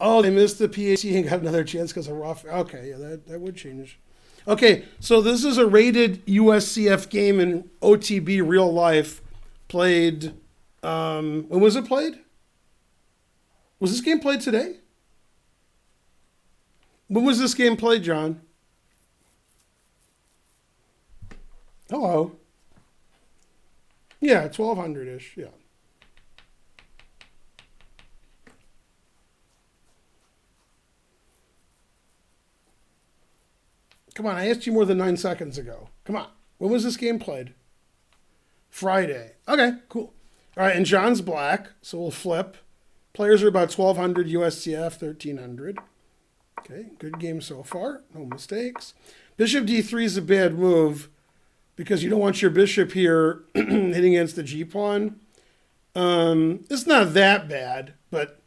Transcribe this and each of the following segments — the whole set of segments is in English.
Oh, they missed the PAC and got another chance because of rough. Okay, yeah, that would change. Okay, so this is a rated USCF game in OTB real life. Played. When was it played? Was this game played today? When was this game played, John? Hello. Yeah, 1200 ish. Yeah. Come on, I asked you more than 9 seconds ago. Come on. When was this game played? Friday. Okay, cool. All right, and John's black, so we'll flip. Players are about 1200 USCF, 1300. Okay, good game so far. No mistakes. Bishop d3 is a bad move because you don't want your bishop here hitting against the g-pawn. It's not that bad, but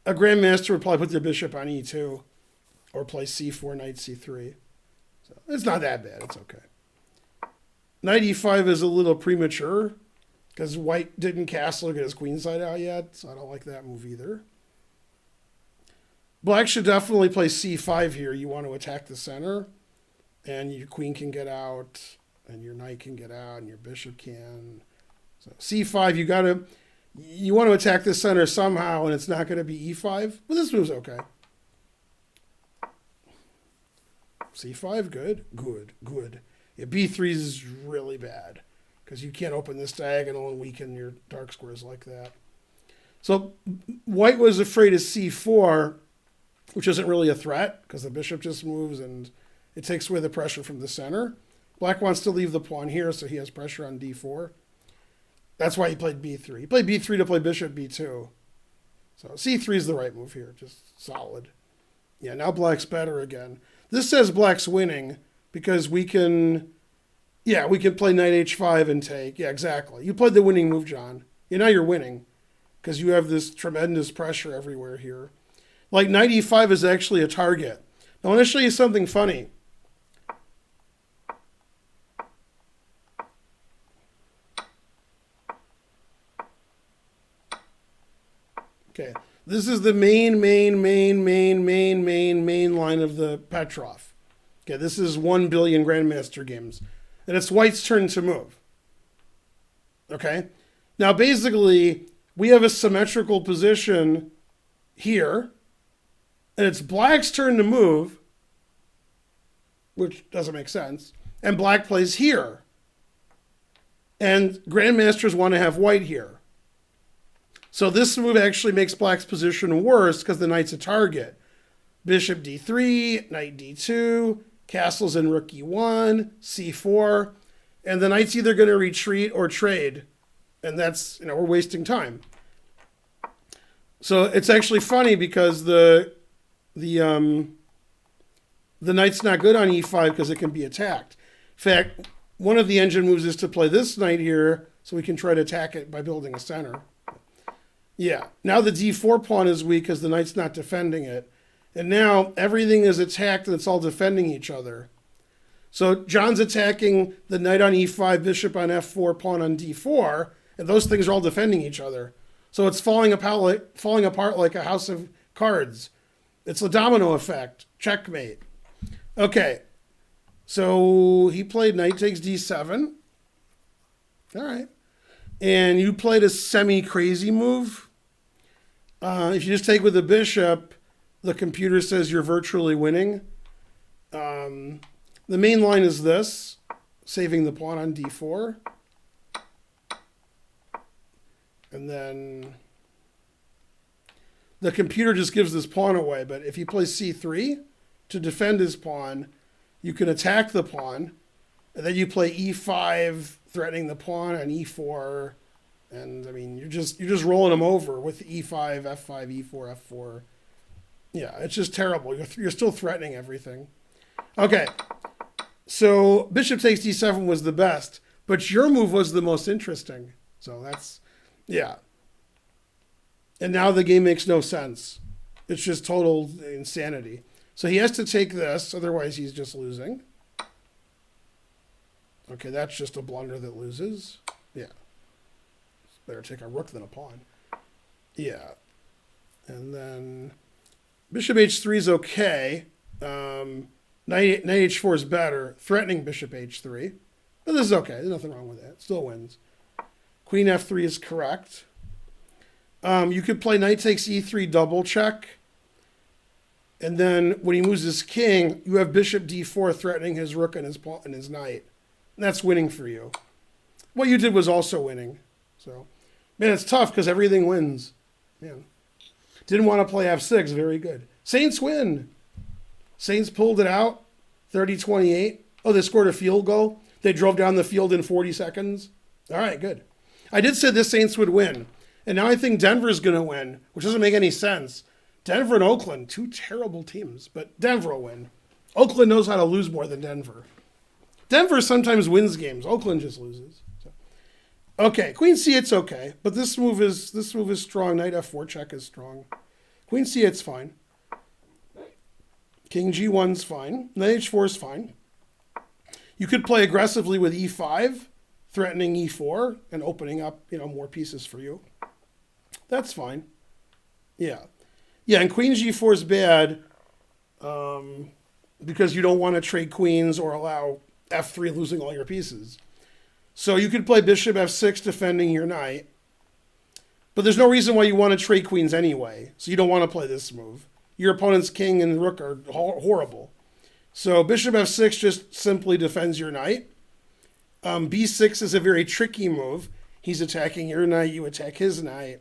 a grandmaster would probably put their bishop on e2 or play c4, knight c3. So it's not that bad. It's okay. Knight e5 is a little premature because white didn't castle or get his queenside out yet, so I don't like that move either. Black should definitely play c5 here. You want to attack the center, and your queen can get out, and your knight can get out, and your bishop can. So c5, you want to attack the center somehow, and it's not going to be e5. But this move's okay. c5, good, good, good. Yeah, b3 is really bad because you can't open this diagonal and weaken your dark squares like that. So white was afraid of c4, which isn't really a threat because the bishop just moves and it takes away the pressure from the center. Black wants to leave the pawn here, so he has pressure on d4. That's why he played b3. He played b3 to play bishop b2. So c3 is the right move here, just solid. Yeah, now black's better again. This says black's winning because we can play knight h5 and take. Yeah, exactly. You played the winning move, John. Yeah, now you're winning because you have this tremendous pressure everywhere here. Like knight e5 is actually a target. Now I want to show you something funny. Okay, this is the main line of the Petrov. Okay, this is 1 billion Grandmaster games. And it's white's turn to move. Okay? Now, basically, we have a symmetrical position here. And it's black's turn to move, which doesn't make sense. And black plays here. And grandmasters want to have white here. So this move actually makes black's position worse because the knight's a target. Bishop d3, knight d2, castles in rook e1, c4, and the knight's either going to retreat or trade. And that's, we're wasting time. So it's actually funny because the knight's not good on e5 because it can be attacked. In fact, one of the engine moves is to play this knight here so we can try to attack it by building a center. Yeah, now the d4 pawn is weak because the knight's not defending it. And now everything is attacked and it's all defending each other. So John's attacking the knight on e5, bishop on f4, pawn on d4, and those things are all defending each other. So it's falling apart like a house of cards. It's a domino effect. Checkmate. Okay, so he played knight takes d7. All right. And you played a semi-crazy move. If you just take with the bishop, the computer says you're virtually winning. The main line is this, saving the pawn on d4. And then the computer just gives this pawn away. But if he plays c3 to defend his pawn, you can attack the pawn. And then you play e5, threatening the pawn on e4. And I mean, you're just rolling them over with e5, f5, e4, f4. Yeah, it's just terrible. You're still threatening everything. Okay, so bishop takes d7 was the best, but your move was the most interesting. So that's, yeah. And now the game makes no sense. It's just total insanity. So he has to take this, otherwise he's just losing. Okay, that's just a blunder that loses. Yeah. Better take a rook than a pawn. Yeah. And then Bishop h3 is okay. Knight h4 is better, threatening bishop h3. But this is okay. There's nothing wrong with that. Still wins. Queen f3 is correct. You could play knight takes e3 double check. And then when he moves his king, you have bishop d4 threatening his rook and his knight. And that's winning for you. What you did was also winning. So, man, it's tough because everything wins. Man. Didn't want to play f6. Very good. Saints win. Saints pulled it out. 30-28. Oh, they scored a field goal. They drove down the field in 40 seconds. All right, good. I did say the Saints would win. And now I think Denver's going to win, which doesn't make any sense. Denver and Oakland, two terrible teams, but Denver will win. Oakland knows how to lose more than Denver. Denver sometimes wins games. Oakland just loses. So. Okay, Queen c8's okay, but this move is strong. Knight f4 check is strong. Queen c8's fine. King g1's fine. Knight h4 is fine. You could play aggressively with e5, threatening e4 and opening up, more pieces for you. That's fine. Yeah. Yeah, and queen g4 is bad because you don't want to trade queens or allow f3 losing all your pieces. So you could play bishop f6 defending your knight. But there's no reason why you want to trade queens anyway. So you don't want to play this move. Your opponent's king and rook are horrible. So bishop f6 just simply defends your knight. b6 is a very tricky move. He's attacking your knight, you attack his knight.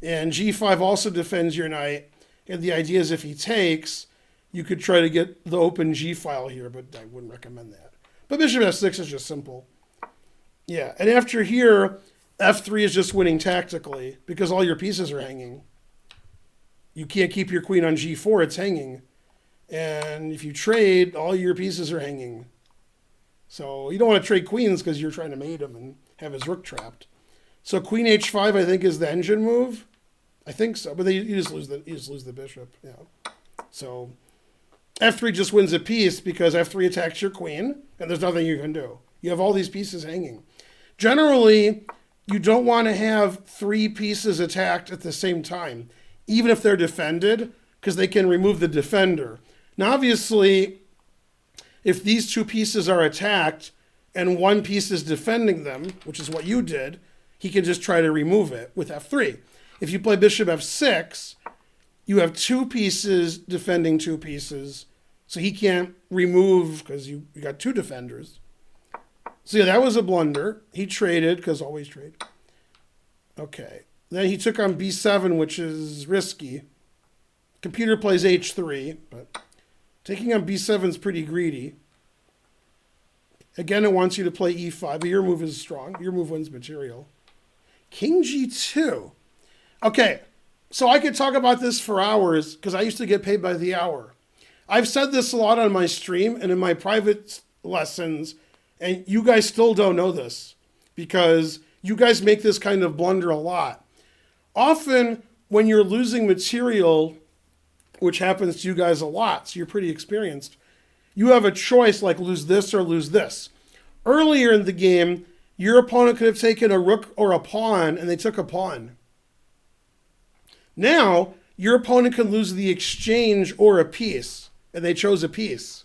And g5 also defends your knight. And the idea is if he takes, you could try to get the open g file here, but I wouldn't recommend that. But bishop f6 is just simple. Yeah, and after here, f3 is just winning tactically because all your pieces are hanging. You can't keep your queen on g4, it's hanging. And if you trade, all your pieces are hanging. So you don't want to trade queens because you're trying to mate him and have his rook trapped. So queen h5, I think, is the engine move. I think so, but you just lose the bishop. Yeah. So f3 just wins a piece because f3 attacks your queen, and there's nothing you can do. You have all these pieces hanging. Generally, you don't want to have three pieces attacked at the same time, even if they're defended, because they can remove the defender. Now, obviously, if these two pieces are attacked and one piece is defending them, which is what you did, he can just try to remove it with f3. If you play bishop f6, you have two pieces defending two pieces, so he can't remove because you got two defenders. So yeah, that was a blunder. He traded, because always trade. Okay. Then he took on b7, which is risky. Computer plays h3, but taking on b7 is pretty greedy. Again, it wants you to play e5, but your move is strong. Your move wins material. King g2. Okay, so I could talk about this for hours because I used to get paid by the hour. I've said this a lot on my stream and in my private lessons, and you guys still don't know this because you guys make this kind of blunder a lot. Often when you're losing material, which happens to you guys a lot, so you're pretty experienced, you have a choice like lose this or lose this. Earlier in the game, your opponent could have taken a rook or a pawn, and they took a pawn. Now, your opponent can lose the exchange or a piece, and they chose a piece.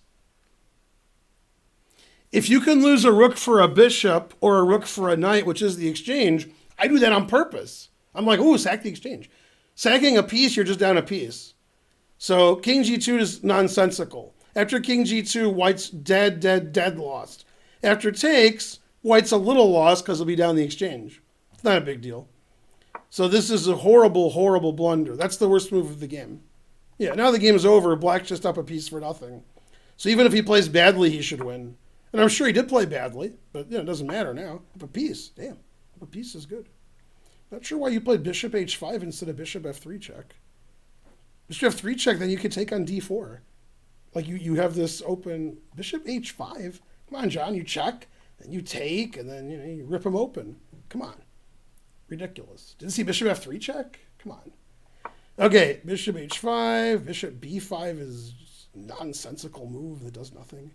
If you can lose a rook for a bishop or a rook for a knight, which is the exchange, I do that on purpose. I'm like, ooh, sack the exchange. Sacking a piece, you're just down a piece. So king g2 is nonsensical. After king g2, white's dead lost. After takes, white's a little lost because he'll be down the exchange. It's not a big deal. So this is a horrible, horrible blunder. That's the worst move of the game. Yeah, now the game is over. Black's just up a piece for nothing. So even if he plays badly, he should win. And I'm sure he did play badly, but it doesn't matter now. Up a piece. Damn, up a piece is good. Not sure why you played bishop h5 instead of bishop f3 check. Bishop f3 check, then you could take on d4. Like you have this open bishop h5. Come on, John, you check, then you take, and then you rip him open. Come on. Ridiculous. Didn't see bishop f3 check? Come on. Okay, bishop h5, bishop b5 is a nonsensical move that does nothing.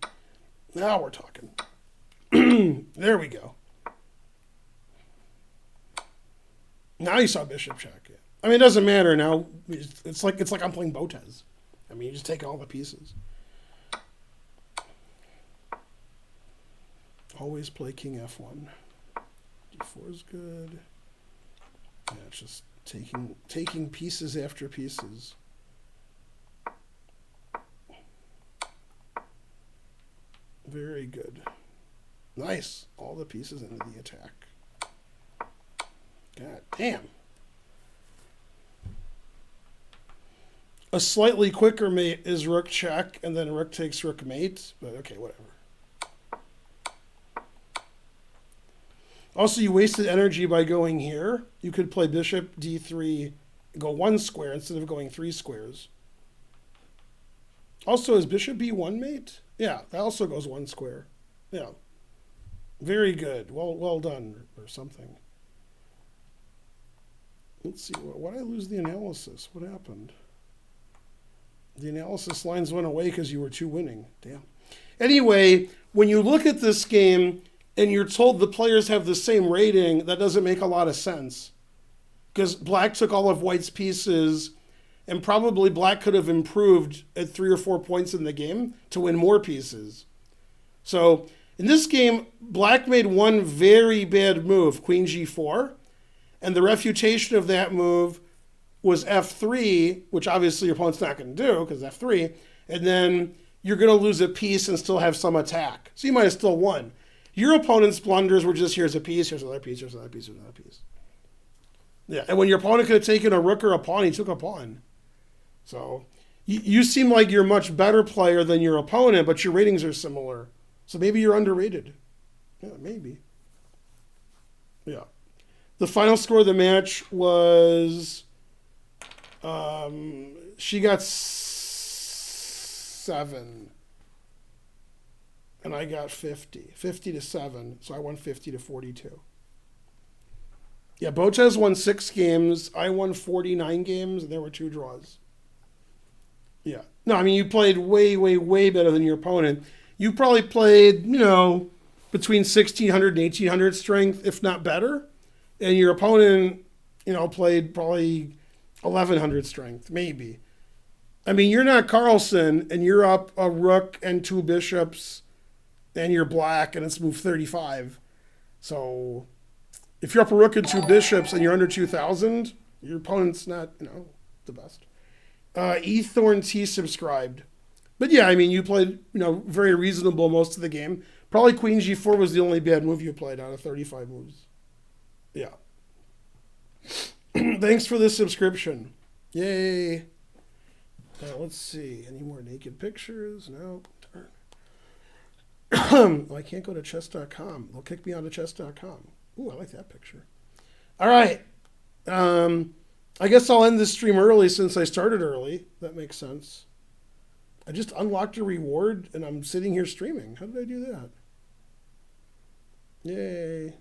Now we're talking. There we go. Now you saw bishop check. I mean, it doesn't matter now. It's like I'm playing Botez. I mean, you just take all the pieces. Always play king f1. d4 is good. Yeah, it's just taking pieces after pieces. Very good. Nice. All the pieces into the attack. God damn. A slightly quicker mate is rook check, and then rook takes rook mate. But okay, whatever. Also, you wasted energy by going here. You could play bishop d3, go 1 square instead of going 3 squares. Also, is bishop b1 mate? Yeah, that also goes 1 square. Yeah. Very good. Well done, or something. Let's see. Why did I lose the analysis? What happened? The analysis lines went away because you were 2 winning. Damn. Anyway, when you look at this game and you're told the players have the same rating, that doesn't make a lot of sense. Because black took all of white's pieces, and probably black could have improved at 3 or 4 points in the game to win more pieces. So in this game, black made one very bad move, queen g4, and the refutation of that move was f3, which obviously your opponent's not going to do because f3, and then you're going to lose a piece and still have some attack. So you might have still won. Your opponent's blunders were just, here's a piece, here's another piece, here's another piece, here's another piece. Yeah, and when your opponent could have taken a rook or a pawn, he took a pawn. So you seem like you're a much better player than your opponent, but your ratings are similar. So maybe you're underrated. Yeah, maybe. Yeah. The final score of the match was, she got 7. And I got 50. 50-7. So I won 50-42. Yeah, Botez won 6 games. I won 49 games, and there were 2 draws. Yeah. No, I mean, you played way, way, way better than your opponent. You probably played, between 1,600 and 1,800 strength, if not better. And your opponent, played probably 1,100 strength, maybe. I mean, you're not Carlsen, and you're up a rook and 2 bishops, and you're black, and it's move 35. So if you're up a rook and 2 bishops, and you're under 2,000, your opponent's not, the best. Thorn T subscribed. But yeah, I mean, you played, very reasonable most of the game. Probably queen g4 was the only bad move you played out of 35 moves. Yeah. Thanks for the subscription. Yay. Let's see. Any more naked pictures? No. Darn. Well, I can't go to chess.com. They'll kick me out of chess.com. Ooh, I like that picture. All right. I guess I'll end this stream early since I started early. That makes sense. I just unlocked a reward and I'm sitting here streaming. How did I do that? Yay.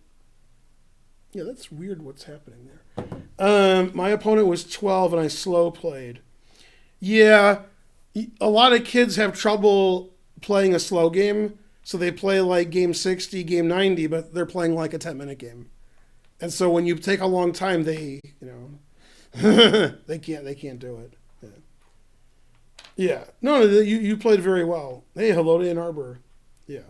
Yeah, that's weird what's happening there. My opponent was 12 and I slow played. Yeah, a lot of kids have trouble playing a slow game. So they play like game 60, game 90, but they're playing like a 10-minute game. And so when you take a long time, they can't do it. Yeah. No, you played very well. Hey, hello to Ann Arbor. Yeah.